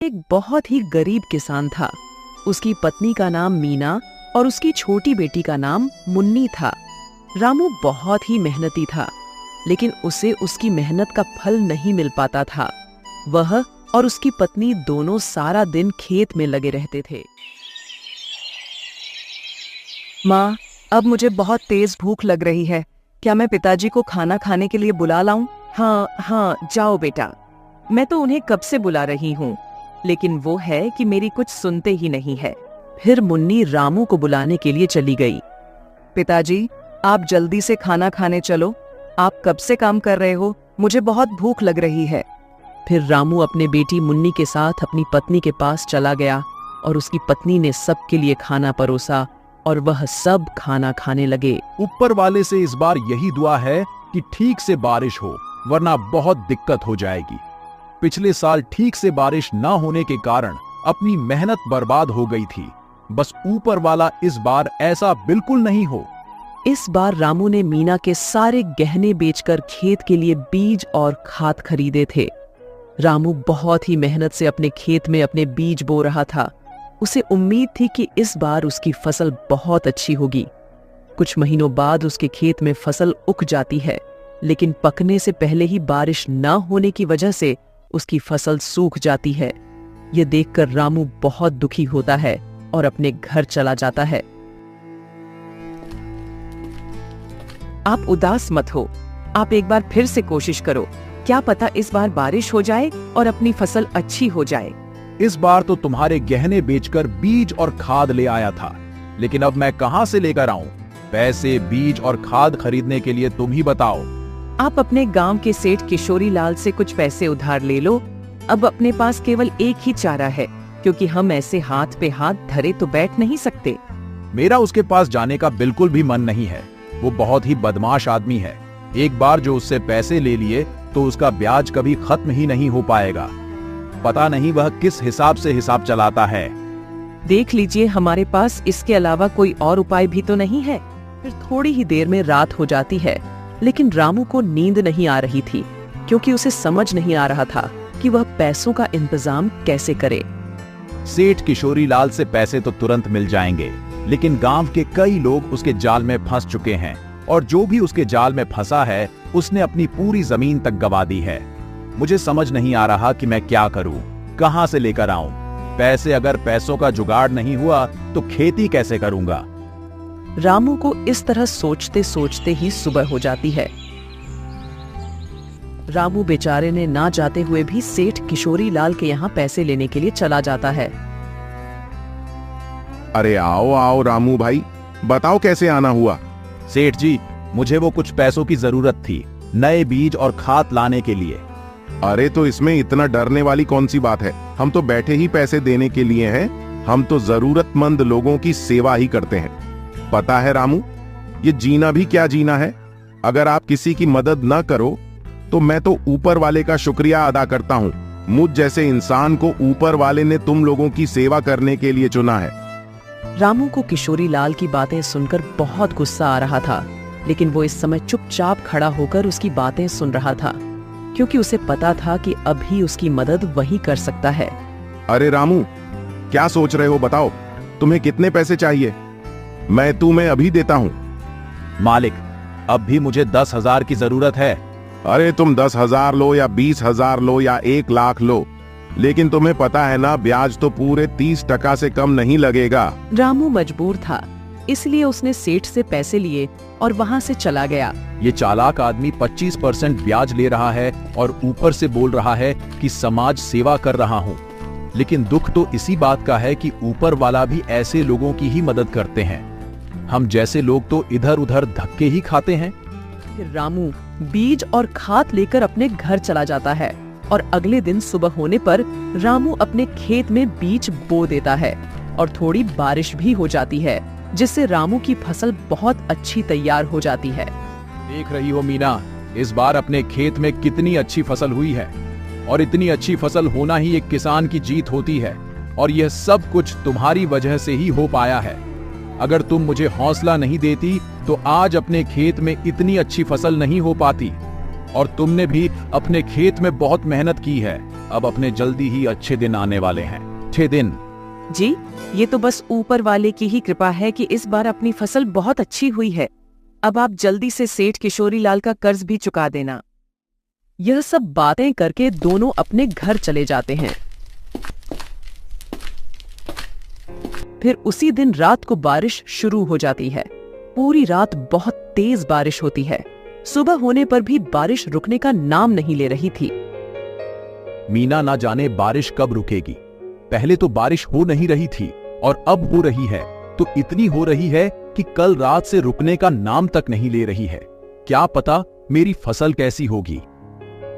एक बहुत ही गरीब किसान था। उसकी पत्नी का नाम मीना और उसकी छोटी बेटी का नाम मुन्नी था। रामू बहुत ही मेहनती था, लेकिन उसे उसकी मेहनत का फल नहीं मिल पाता था। वह और उसकी पत्नी दोनों सारा दिन खेत में लगे रहते थे। माँ, अब मुझे बहुत तेज भूख लग रही है। क्या मैं पिताजी को खाना खाने के लिए बुला लाऊं? हाँ, जाओ बेटा। मैं तो उन्हें कब से बुला रही हूँ, लेकिन वो है कि मेरी कुछ सुनते ही नहीं है। फिर मुन्नी रामू को बुलाने के लिए चली गई। पिताजी, आप जल्दी से खाना खाने चलो। आप कब से काम कर रहे हो? मुझे बहुत भूख लग रही है। फिर रामू अपने बेटी मुन्नी के साथ अपनी पत्नी के पास चला गया और उसकी पत्नी ने सबके लिए खाना परोसा और वह सब खाना खाने लगे। ऊपर वाले से इस बार यही दुआ है कि ठीक से बारिश हो, वरना बहुत दिक्कत हो जाएगी। पिछले साल ठीक से बारिश ना होने के कारण अपनी मेहनत बर्बाद हो गई थी। बस ऊपर वाला इस बार ऐसा बिल्कुल नहीं हो। इस बार रामू ने मीना के सारे गहने बेचकर खेत के लिए बीज और खाद खरीदे थे। रामू बहुत ही मेहनत से अपने खेत में अपने बीज बो रहा था। उसे उम्मीद थी कि इस बार उसकी फसल बहुत अच्छी होगी। कुछ महीनों बाद उसके खेत में फसल उग जाती है, लेकिन पकने से पहले ही बारिश न होने की वजह से उसकी फसल सूख जाती है। यह देखकर रामू बहुत दुखी होता है और अपने घर चला जाता है। आप उदास मत हो, आप एक बार फिर से कोशिश करो। क्या पता इस बार बारिश हो जाए और अपनी फसल अच्छी हो जाए। इस बार तो तुम्हारे गहने बेचकर बीज और खाद ले आया था, लेकिन अब मैं कहां से लेकर आऊं? पैसे बीज और खाद खरीदने के लिए तुम ही बताओ। आप अपने गांव के सेठ किशोरी लाल से कुछ पैसे उधार ले लो। अब अपने पास केवल एक ही चारा है, क्योंकि हम ऐसे हाथ पे हाथ धरे तो बैठ नहीं सकते। मेरा उसके पास जाने का बिल्कुल भी मन नहीं है। वो बहुत ही बदमाश आदमी है। एक बार जो उससे पैसे ले लिए तो उसका ब्याज कभी खत्म ही नहीं हो पाएगा। पता नहीं वह किस हिसाब से हिसाब चलाता है। देख लीजिए, हमारे पास इसके अलावा कोई और उपाय भी तो नहीं है। फिर थोड़ी ही देर में रात हो जाती है, लेकिन रामू को नींद नहीं आ रही थी, क्योंकि उसे समझ नहीं आ रहा था कि वह पैसों का इंतजाम कैसे करे। सेठ किशोरी लाल से पैसे तो तुरंत मिल जाएंगे, लेकिन गांव के कई लोग उसके जाल में फंस चुके हैं, और जो भी उसके जाल में फंसा है उसने अपनी पूरी जमीन तक गवा दी है। मुझे समझ नहीं आ रहा कि मैं क्या करूं, कहां से लेकर आऊं पैसे। अगर पैसों का जुगाड़ नहीं हुआ तो खेती कैसे करूंगा? रामू को इस तरह सोचते सोचते ही सुबह हो जाती है। रामू बेचारे ने ना जाते हुए भी सेठ किशोरी लाल के यहाँ पैसे लेने के लिए चला जाता है। अरे आओ आओ रामू भाई, बताओ कैसे आना हुआ? सेठ जी, मुझे वो कुछ पैसों की जरूरत थी, नए बीज और खाद लाने के लिए। अरे तो इसमें इतना डरने वाली कौन सी बात है? हम तो बैठे ही पैसे देने के लिए हैं। हम तो जरूरतमंद लोगों की सेवा ही करते हैं। पता है रामू, ये जीना भी क्या जीना है। अगर आप किसी की मदद न करो तो मैं तो ऊपर वाले का शुक्रिया अदा करता हूँ। मुझ जैसे इंसान को ऊपर वाले ने तुम लोगों की सेवा करने के लिए चुना है। रामू को किशोरी लाल की बातें सुनकर बहुत गुस्सा आ रहा था, लेकिन वो इस समय चुपचाप खड़ा होकर उसकी बातें सुन रहा था, क्योंकि उसे पता था कि अभी उसकी मदद वही कर सकता है। अरे रामू, क्या सोच रहे हो? बताओ, तुम्हें कितने पैसे चाहिए? मैं तुम्हें अभी देता हूँ। मालिक, अब भी मुझे 10,000 की जरूरत है। अरे तुम 10,000 लो या 20,000 लो या 1 लाख लो, लेकिन तुम्हें पता है ना, ब्याज तो पूरे 30% से कम नहीं लगेगा। रामू मजबूर था, इसलिए उसने सेठ से पैसे लिए और वहाँ से चला गया। ये चालाक आदमी 25% ब्याज ले रहा है और ऊपर से बोल रहा है कि समाज सेवा कर रहा हूँ। लेकिन दुख तो इसी बात का है कि ऊपर वाला भी ऐसे लोगों की ही मदद करते हैं। हम जैसे लोग तो इधर उधर धक्के ही खाते हैं। फिर रामू बीज और खाद लेकर अपने घर चला जाता है और अगले दिन सुबह होने पर रामू अपने खेत में बीज बो देता है और थोड़ी बारिश भी हो जाती है, जिससे रामू की फसल बहुत अच्छी तैयार हो जाती है। देख रही हो मीना, इस बार अपने खेत में कितनी अच्छी फसल हुई है, और इतनी अच्छी फसल होना ही एक किसान की जीत होती है, और यह सब कुछ तुम्हारी वजह से ही हो पाया है। अगर तुम मुझे हौसला नहीं देती तो आज अपने खेत में इतनी अच्छी फसल नहीं हो पाती। और तुमने भी अपने खेत में बहुत मेहनत की है। अब अपने जल्दी ही अच्छे दिन आने वाले हैं। अच्छे दिन? जी, ये तो बस ऊपर वाले की ही कृपा है कि इस बार अपनी फसल बहुत अच्छी हुई है। अब आप जल्दी से सेठ किशोरी लाल का कर्ज भी चुका देना। यह सब बातें करके दोनों अपने घर चले जाते हैं। फिर उसी दिन रात को बारिश शुरू हो जाती है। पूरी रात बहुत तेज बारिश होती है। सुबह होने पर भी बारिश रुकने का नाम नहीं ले रही थी। मीना ना जाने बारिश कब रुकेगी। पहले तो बारिश हो नहीं रही थी और अब हो रही है तो इतनी हो रही है कि कल रात से रुकने का नाम तक नहीं ले रही है। क्या पता मेरी फसल कैसी होगी।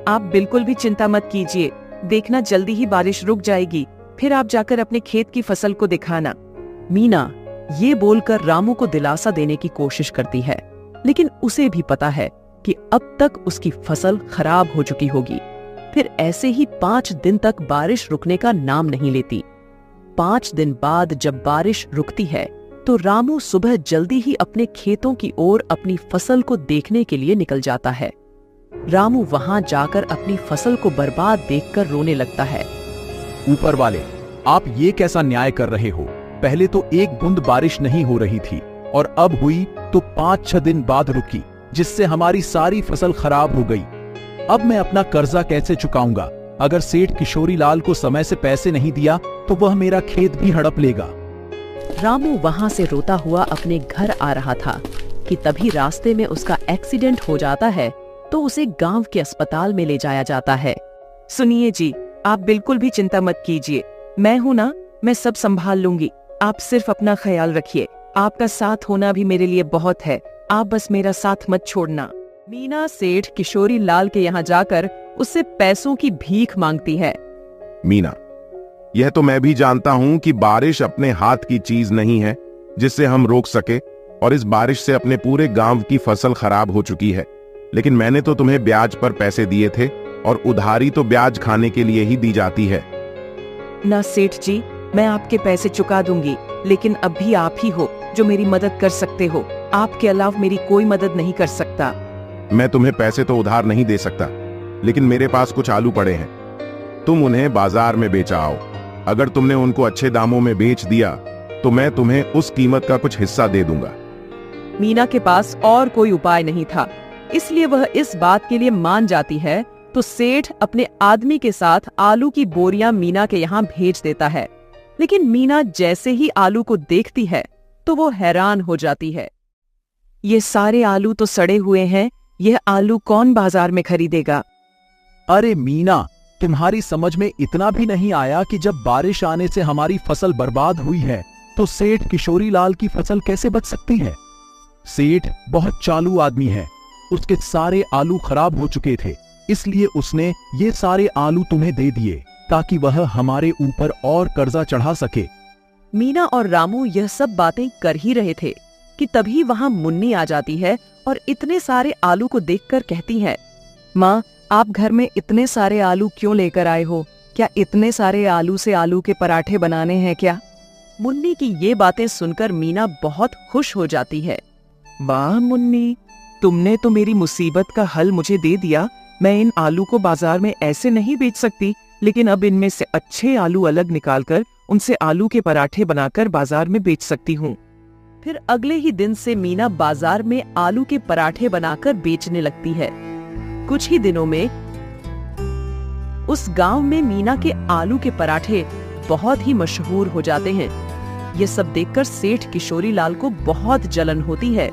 आप बिल्कुल भी चिंता मत कीजिए, देखना जल्दी ही बारिश रुक जाएगी। फिर आप जाकर अपने खेत की फसल को दिखाना। मीना ये बोलकर रामू को दिलासा देने की कोशिश करती है, लेकिन उसे भी पता है कि अब तक उसकी फसल खराब हो चुकी होगी। फिर ऐसे ही 5 दिन तक बारिश रुकने का नाम नहीं लेती। 5 दिन बाद जब बारिश रुकती है तो रामू सुबह जल्दी ही अपने खेतों की ओर अपनी फसल को देखने के लिए निकल जाता है। रामू वहां जाकर अपनी फसल को बर्बाद देखकर रोने लगता है। ऊपर वाले, आप ये कैसा न्याय कर रहे हो? पहले तो एक बूंद बारिश नहीं हो रही थी और अब हुई तो 5-6 दिन बाद रुकी, जिससे हमारी सारी फसल खराब हो गई। अब मैं अपना कर्जा कैसे चुकाऊंगा? अगर सेठ किशोरी लाल को समय से पैसे नहीं दिया तो वह मेरा खेत भी हड़प लेगा। रामू वहां से रोता हुआ अपने घर आ रहा था कि तभी रास्ते में उसका एक्सीडेंट हो जाता है तो उसे गांव के अस्पताल में ले जाया जाता है। सुनिए जी, आप बिल्कुल भी चिंता मत कीजिए, मैं हूं ना, मैं सब संभाल लूंगी। आप सिर्फ अपना ख्याल रखिए। आपका साथ होना भी मेरे लिए बहुत है, आप बस मेरा साथ मत छोड़ना। मीना सेठ किशोरी लाल के यहाँ जाकर उससे पैसों की भीख मांगती है। मीना, यह तो मैं भी जानता हूं कि बारिश अपने हाथ की चीज नहीं है जिससे हम रोक सके, और इस बारिश से अपने पूरे गांव की फसल खराब हो चुकी है। लेकिन मैंने तो तुम्हें ब्याज पर पैसे दिए थे, और उधारी तो ब्याज खाने के लिए ही दी जाती है। ना सेठ जी, मैं आपके पैसे चुका दूंगी, लेकिन अब भी आप ही हो जो मेरी मदद कर सकते हो। आपके अलावा मेरी कोई मदद नहीं कर सकता। मैं तुम्हें पैसे तो उधार नहीं दे सकता, लेकिन मेरे पास कुछ आलू पड़े हैं, तुम उन्हें बाजार में बेचा आओ। अगर तुमने उनको अच्छे दामों में बेच दिया तो मैं तुम्हें उस कीमत का कुछ हिस्सा दे दूंगा। मीना के पास और कोई उपाय नहीं था, इसलिए वह इस बात के लिए मान जाती है। तो सेठ अपने आदमी के साथ आलू की बोरियां मीना के यहाँ भेज देता है। लेकिन मीना जैसे ही आलू को देखती है तो वो हैरान हो जाती है। ये सारे आलू तो सड़े हुए हैं, यह आलू कौन बाजार में खरीदेगा? अरे मीना, तुम्हारी समझ में इतना भी नहीं आया कि जब बारिश आने से हमारी फसल बर्बाद हुई है तो सेठ किशोरी लाल की फसल कैसे बच सकती है? सेठ बहुत चालू आदमी है, उसके सारे आलू खराब हो चुके थे, इसलिए उसने ये सारे आलू तुम्हें दे दिए ताकि वह हमारे ऊपर और कर्जा चढ़ा सके। मीना और रामू यह सब बातें कर ही रहे थे कि तभी वहां मुन्नी आ जाती है और इतने सारे आलू को देखकर कहती है, माँ, आप घर में इतने सारे आलू क्यों लेकर आए हो? क्या इतने सारे आलू से आलू के पराठे बनाने हैं क्या? मुन्नी की ये बातें सुनकर मीना बहुत खुश हो जाती है। वाह मुन्नी, तुमने तो मेरी मुसीबत का हल मुझे दे दिया। मैं इन आलू को बाजार में ऐसे नहीं बेच सकती, लेकिन अब इनमें से अच्छे आलू अलग निकालकर उनसे आलू के पराठे बनाकर बाजार में बेच सकती हूँ। फिर अगले ही दिन से मीना बाजार में आलू के पराठे बनाकर बेचने लगती है। कुछ ही दिनों में उस गांव में मीना के आलू के पराठे बहुत ही मशहूर हो जाते हैं। ये सब देखकर सेठ किशोरी लाल को बहुत जलन होती है।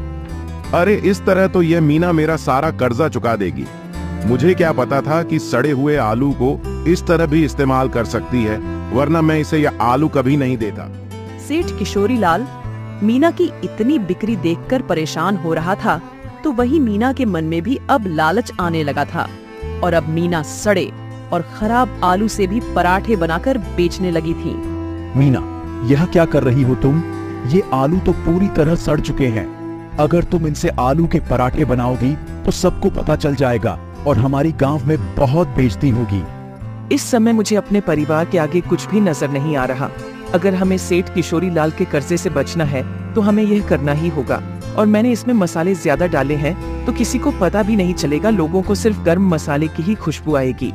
अरे इस तरह तो यह मीना मेरा सारा कर्जा चुका देगी। मुझे क्या पता था कि सड़े हुए आलू को इस तरह भी इस्तेमाल कर सकती है, वरना मैं इसे यह आलू कभी नहीं देता। सेठ किशोरी लाल मीना की इतनी बिक्री देखकर परेशान हो रहा था, तो वही मीना के मन में भी अब लालच आने लगा था और अब मीना सड़े और खराब आलू से भी पराठे बनाकर बेचने लगी थी। मीना, यह क्या कर रही हो तुम? ये आलू तो पूरी तरह सड़ चुके हैं। अगर तुम इनसे आलू के पराठे बनाओगी तो सबको पता चल जाएगा और हमारी गांव में बहुत बेइज्जती होगी। इस समय मुझे अपने परिवार के आगे कुछ भी नजर नहीं आ रहा। अगर हमें सेठ किशोरी लाल के कर्जे से बचना है तो हमें यह करना ही होगा। और मैंने इसमें मसाले ज्यादा डाले हैं, तो किसी को पता भी नहीं चलेगा, लोगों को सिर्फ गर्म मसाले की ही खुशबू आएगी।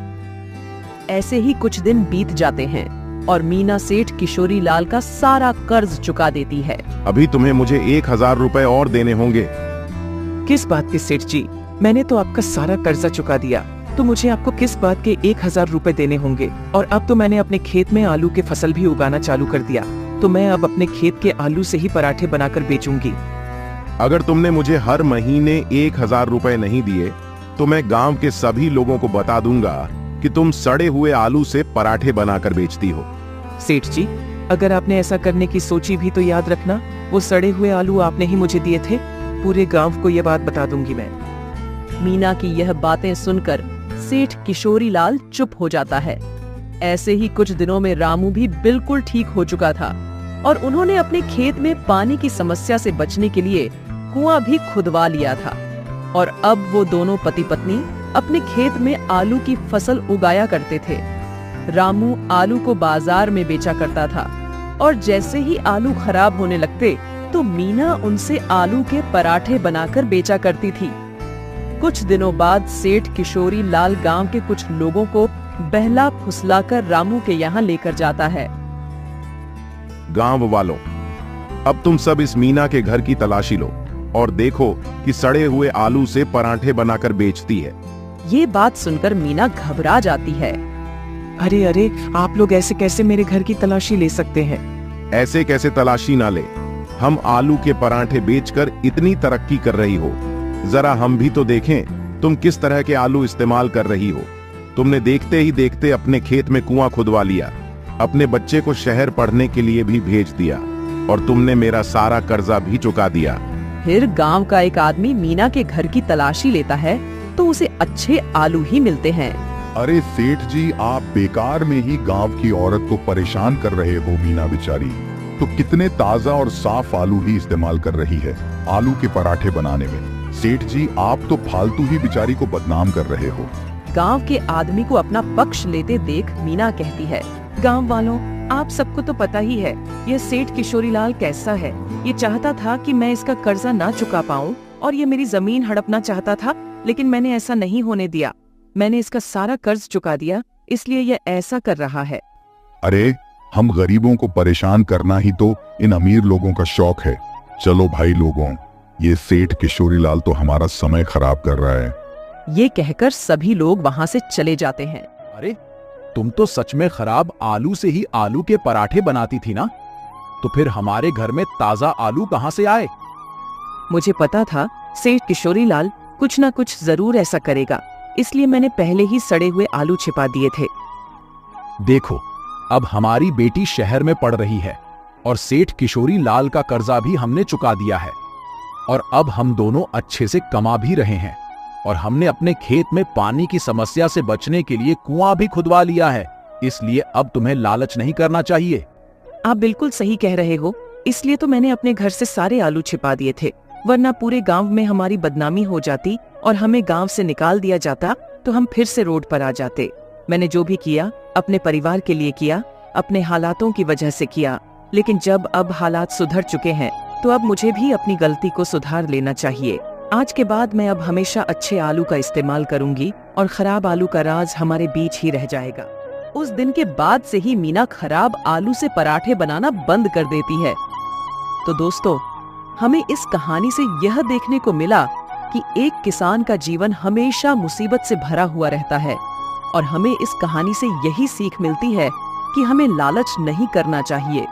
ऐसे ही कुछ दिन बीत जाते हैं और मीना सेठ किशोरी लाल का सारा कर्ज चुका देती है। अभी तुम्हें मुझे 1000 रुपए और देने होंगे। किस बात के सेठ जी? मैंने तो आपका सारा कर्जा चुका दिया, तो मुझे आपको किस बात के 1000 रुपए देने होंगे? और अब तो मैंने अपने खेत में आलू के फसल भी उगाना चालू कर दिया, तो मैं अब अपने खेत के आलू से ही पराठे बनाकर बेचूंगी। अगर तुमने मुझे हर महीने 1000 रुपए नहीं दिए तो मैं गांव के सभी लोगों को बता दूंगा कि तुम सड़े हुए आलू से पराठे बनाकर बेचती हो। सेठ जी, अगर आपने ऐसा करने की सोची भी तो याद रखना, वो सड़े हुए आलू आपने ही मुझे दिए थे। पूरे गांव को ये बात बता दूंगी मैं। मीना की यह बातें सुनकर सेठ किशोरी लाल चुप हो जाता है। ऐसे ही कुछ दिनों में रामू भी बिल्कुल ठीक हो चुका था और उन्होंने अपने खेत में पानी की समस्या से बचने के लिए कुआं भी खुदवा लिया था। और अब वो दोनों पति पत्नी अपने खेत में आलू की फसल उगाया करते थे। रामू आलू को बाजार में बेचा करता था और जैसे ही आलू खराब होने लगते तो मीना उनसे आलू के पराठे बनाकर बेचा करती थी। कुछ दिनों बाद सेठ किशोरी लाल गांव के कुछ लोगों को बहला फुसलाकर रामू के यहाँ लेकर जाता है। गांव वालों, अब तुम सब इस मीना के घर की तलाशी लो और देखो कि सड़े हुए आलू से पराठे बनाकर बेचती है। ये बात सुनकर मीना घबरा जाती है। अरे अरे, आप लोग ऐसे कैसे मेरे घर की तलाशी ले सकते हैं? ऐसे कैसे तलाशी ना ले? हम आलू के पराठे बेचकर इतनी तरक्की कर रही हो, जरा हम भी तो देखें तुम किस तरह के आलू इस्तेमाल कर रही हो। तुमने देखते ही देखते अपने खेत में कुआं खुदवा लिया, अपने बच्चे को शहर पढ़ने के लिए भी भेज दिया और तुमने मेरा सारा कर्जा भी चुका दिया। फिर गांव का एक आदमी मीना के घर की तलाशी लेता है तो उसे अच्छे आलू ही मिलते हैं। अरे सेठ जी, आप बेकार में ही गांव की औरत को परेशान कर रहे हो। मीना बेचारी तो कितने ताजा और साफ आलू ही इस्तेमाल कर रही है आलू के पराठे बनाने में। सेठ जी, आप तो फालतू ही बेचारी को बदनाम कर रहे हो। गांव के आदमी को अपना पक्ष लेते देख मीना कहती है, गांव वालों, आप सबको तो पता ही है यह सेठ किशोरी लाल कैसा है। ये चाहता था कि मैं इसका कर्जा ना चुका पाऊं और ये मेरी जमीन हड़पना चाहता था, लेकिन मैंने ऐसा नहीं होने दिया। मैंने इसका सारा कर्ज चुका दिया, इसलिए यह ऐसा कर रहा है। अरे, हम गरीबों को परेशान करना ही तो इन अमीर लोगों का शौक है। चलो भाई लोगों, ये सेठ किशोरी लाल तो हमारा समय खराब कर रहा है। ये कहकर सभी लोग वहाँ से चले जाते हैं। अरे, तुम तो सच में खराब आलू से ही आलू के पराठे बनाती थी ना? तो फिर हमारे घर में ताजा आलू कहां से आए? मुझे पता था सेठ किशोरी लाल कुछ ना कुछ जरूर ऐसा करेगा, इसलिए मैंने पहले ही सड़े हुए आलू छिपा दिए थे। देखो, अब हमारी बेटी शहर में पढ़ रही है और सेठ किशोरी लाल का कर्जा भी हमने चुका दिया है और अब हम दोनों अच्छे से कमा भी रहे हैं और हमने अपने खेत में पानी की समस्या से बचने के लिए कुआं भी खुदवा लिया है। इसलिए अब तुम्हें लालच नहीं करना चाहिए। आप बिल्कुल सही कह रहे हो, इसलिए तो मैंने अपने घर से सारे आलू छिपा दिए थे, वरना पूरे गांव में हमारी बदनामी हो जाती और हमें गांव से निकाल दिया जाता, तो हम फिर से रोड पर आ जाते। मैंने जो भी किया अपने परिवार के लिए किया, अपने हालातों की वजह से किया, लेकिन जब अब हालात सुधर चुके हैं तो अब मुझे भी अपनी गलती को सुधार लेना चाहिए। आज के बाद मैं अब हमेशा अच्छे आलू का इस्तेमाल करूंगी और खराब आलू का राज हमारे बीच ही रह जाएगा। उस दिन के बाद से ही मीना खराब आलू से पराठे बनाना बंद कर देती है। तो दोस्तों, हमें इस कहानी से यह देखने को मिला कि एक किसान का जीवन हमेशा मुसीबत से भरा हुआ रहता है और हमें इस कहानी से यही सीख मिलती है कि हमें लालच नहीं करना चाहिए।